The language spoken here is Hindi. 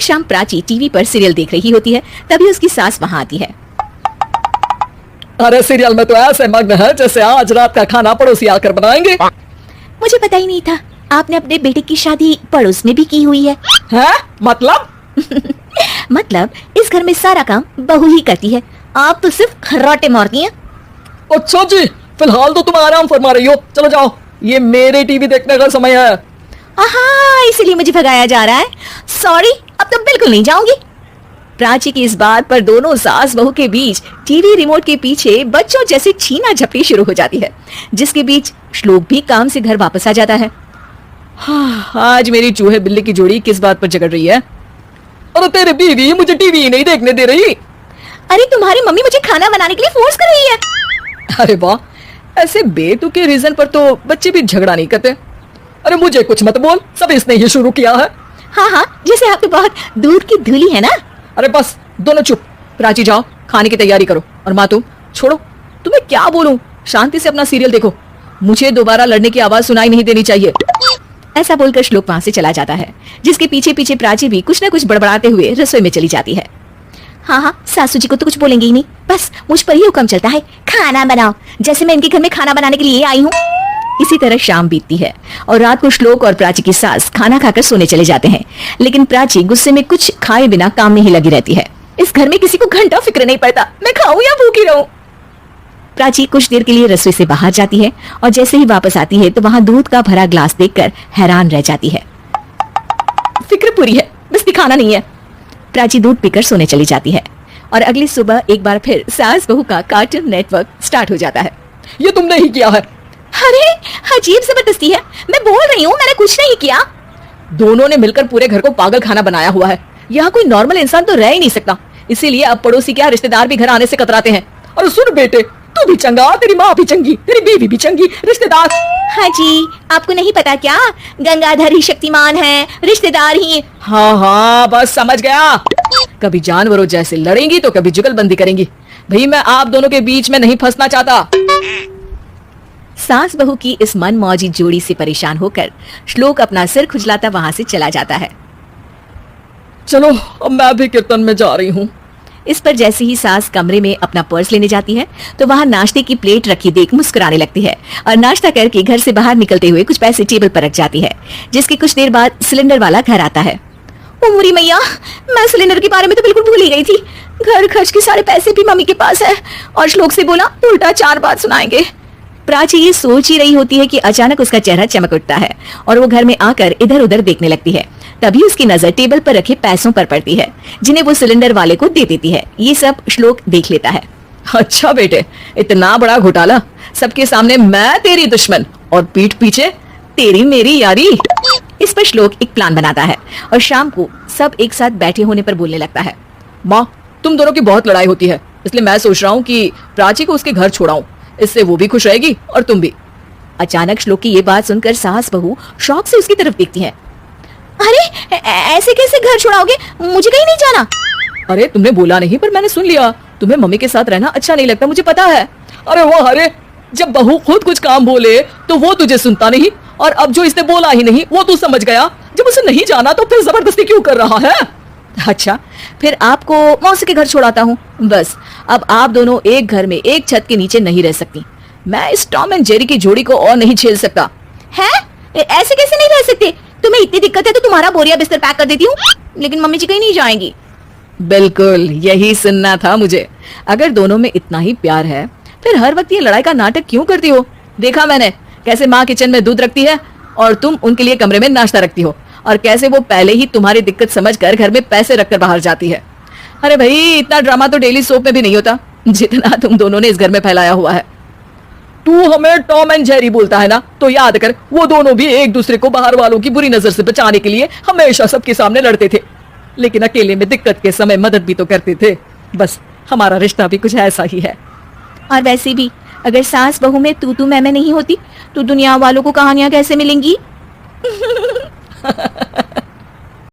शाम प्राची टीवी पर सीरियल देख रही होती है, तभी उसकी सास वहाँ आती है। अरे सीरियल में तो ऐसे मग्न है जैसे आज रात का खाना पड़ोसी आकर बनाएंगे। मुझे पता ही नहीं था आपने अपने बेटे की शादी पड़ोस में भी की हुई है। मतलब? मतलब इस घर में सारा काम बहू ही करती है, आप तो सिर्फ खर्राटे मारती हैं। अच्छा जी, फिलहाल तो तुम आराम फरमा रही हो, चलो जाओ, ये मेरे टीवी देखने का समय है। इसीलिए मुझे भगाया जा रहा है। सॉरी, अब तो बिल्कुल नहीं जाऊंगी। प्राची की इस बात पर दोनों सास बहू के बीच टीवी रिमोट के पीछे बच्चों जैसे छीना झपटी शुरू हो जाती है, जिसके बीच श्लोक भी काम से घर वापस आ जाता है। आज मेरी चूहे बिल्ली की जोड़ी किस बात पर झगड़ रही है? अरे तेरी बीवी मुझे टीवी नहीं देखने दे रही। अरे तुम्हारी मम्मी मुझे खाना बनाने के लिए फोर्स कर रही है। अरे वाह, ऐसे बेतुके रीजन पर तो बच्चे भी झगड़ा नहीं करते। अरे मुझे कुछ मत बोल, सब इसने ही शुरू किया है। हाँ, जैसे आप तो बहुत दूर की धूली है ना। अरे बस दोनों चुप, प्राची जाओ खाने की तैयारी करो, और माँ तुम छोड़ो, तुम्हें क्या बोलूं, शांति से अपना सीरियल देखो, मुझे दोबारा लड़ने की आवाज सुनाई नहीं देनी चाहिए। ऐसा बोलकर श्लोक वहां से चला जाता है, जिसके पीछे पीछे प्राची भी कुछ न कुछ बड़बड़ाते हुए रसोई में चली जाती है। हाँ, सासू जी को तो कुछ बोलेंगे ही नहीं, बस मुझ पर ही हुक्म चलता है, खाना बनाओ, जैसे मैं इनके घर में खाना बनाने के लिए आई हूँ। इसी तरह शाम बीतती है और रात को श्लोक और प्राची की सास खाना खाकर सोने चले जाते हैं, लेकिन प्राची गुस्से में कुछ खाए बिना काम में ही लगी रहती है। इस घर में किसी को घंटा फिक्र नहीं पड़ता, मैं खाऊं या भूखी रहूं। प्राची कुछ देर के लिए रसोई से बाहर जाती है और जैसे ही वापस आती है तो वहां दूध का भरा ग्लास देखकर हैरान रह जाती है। फिक्र पूरी है, बस दिखाना नहीं है। प्राची दूध पीकर सोने चली जाती है और अगली सुबह एक बार फिर सास बहू का कार्टून नेटवर्क स्टार्ट हो जाता है। ये तुमने ही किया है। अरे अजीब जबरदस्ती है, मैं बोल रही हूँ मैंने कुछ नहीं किया। दोनों ने मिलकर पूरे घर को पागल खाना बनाया हुआ है, यहाँ कोई नॉर्मल इंसान तो रह ही नहीं सकता, इसीलिए अब पड़ोसी क्या रिश्तेदार भी घर आने से कतराते हैं। और सुन बेटे, तू भी चंगा, तेरी माँ भी चंगी, तेरी बीवी भी चंगी, रिश्तेदार। हाँ जी, आपको नहीं पता क्या, गंगाधर ही शक्तिमान है, रिश्तेदार ही। हाँ बस समझ गया, कभी जानवरों जैसे लड़ेंगी तो कभी जुगलबंदी करेंगी। भाई मैं आप दोनों के बीच में नहीं फंसना चाहता। सास बहू की इस मनमौजी जोड़ी से परेशान होकर श्लोक अपना सिर खुजलाता वहां से चला जाता है। चलो अब मैं भी कीर्तन में जा रही हूँ। इस पर जैसे ही सास कमरे में अपना पर्स लेने जाती है तो वहां नाश्ते की प्लेट रखी देख मुस्कुराने लगती है और नाश्ता करके घर से बाहर निकलते हुए कुछ पैसे टेबल पर रख जाती है, जिसकी कुछ देर बाद सिलेंडर वाला घर आता है। ओ मुरी मैया, मैं सिलेंडर के बारे में तो बिल्कुल भूल ही गई थी। घर खर्च के सारे पैसे भी मम्मी के पास है और श्लोक से बोला उल्टा 4 बात सुनाएंगे। प्राची ये सोच ही रही होती है कि अचानक उसका चेहरा चमक उठता है और वो घर में आकर इधर उधर देखने लगती है। तभी उसकी नजर टेबल पर रखे पैसों पर पड़ती है, जिन्हें वो सिलेंडर वाले को दे देती है। ये सब श्लोक देख लेता है। अच्छा बेटे, इतना बड़ा घोटाला, सबके सामने मैं तेरी दुश्मन और पीठ पीछे तेरी मेरी यारी। इस पर श्लोक एक प्लान बनाता है और शाम को सब एक साथ बैठे होने पर बोलने लगता है। माँ, तुम दोनों की बहुत लड़ाई होती है, इसलिए मैं सोच रहा हूँ कि प्राची को उसके घर छोड़ाऊं, इससे वो भी खुश रहेगी और तुम भी। अचानक श्लोक की ये बात सुनकर सास बहू शौक से उसकी तरफ देखती है। अरे ऐसे कैसे घर छोड़ाओगे, मुझे कहीं नहीं जाना। अरे तुमने बोला नहीं पर मैंने सुन लिया, तुम्हें मम्मी के साथ रहना अच्छा नहीं लगता, मुझे पता है। अरे वो अरे, जब बहू खुद कुछ काम बोले तो वो तुझे सुनता नहीं, और अब जो इसने बोला ही नहीं वो तू समझ गया। जब उसे नहीं जाना तो फिर जबरदस्ती क्यों कर रहा है? अच्छा, फिर आपको मौसी के घर छोड़ाता हूँ। बस अब आप दोनों एक घर में एक छत के नीचे नहीं रह सकती। मैं इस टॉम एंड जेरी की जोड़ी को और नहीं झेल सकता। है? ऐसे कैसे नहीं रह सकते? तुम्हें इतनी दिक्कत है तो तुम्हारा बोरिया बिस्तर पैक कर देती हूँ, लेकिन मम्मी जी कहीं नहीं जाएंगी। बिल्कुल यही सुनना था मुझे। अगर दोनों में इतना ही प्यार है फिर हर वक्त ये लड़ाई का नाटक क्यों करती हो? देखा मैंने कैसे माँ किचन में दूध रखती है और तुम उनके लिए कमरे में नाश्ता रखती हो, और कैसे वो पहले ही तुम्हारी दिक्कत समझकर घर में पैसे रखकर बाहर जाती है। अरे भाई, इतना ड्रामा तो डेली सोप में भी नहीं होता जितना तुम दोनों ने इस घर में फैलाया हुआ है। तू हमें टॉम एंड जेरी बोलता है ना, तो याद कर वो दोनों भी एक दूसरे को बाहर वालों की बुरी नजर से बचाने के लिए हमेशा सबके सामने लड़ते थे, लेकिन अकेले में दिक्कत के समय मदद भी तो करते थे। बस हमारा रिश्ता भी कुछ ऐसा ही है। और वैसे भी अगर सास बहू में तू मैं नहीं होती तो दुनिया वालों को कहानियां कैसे मिलेंगी?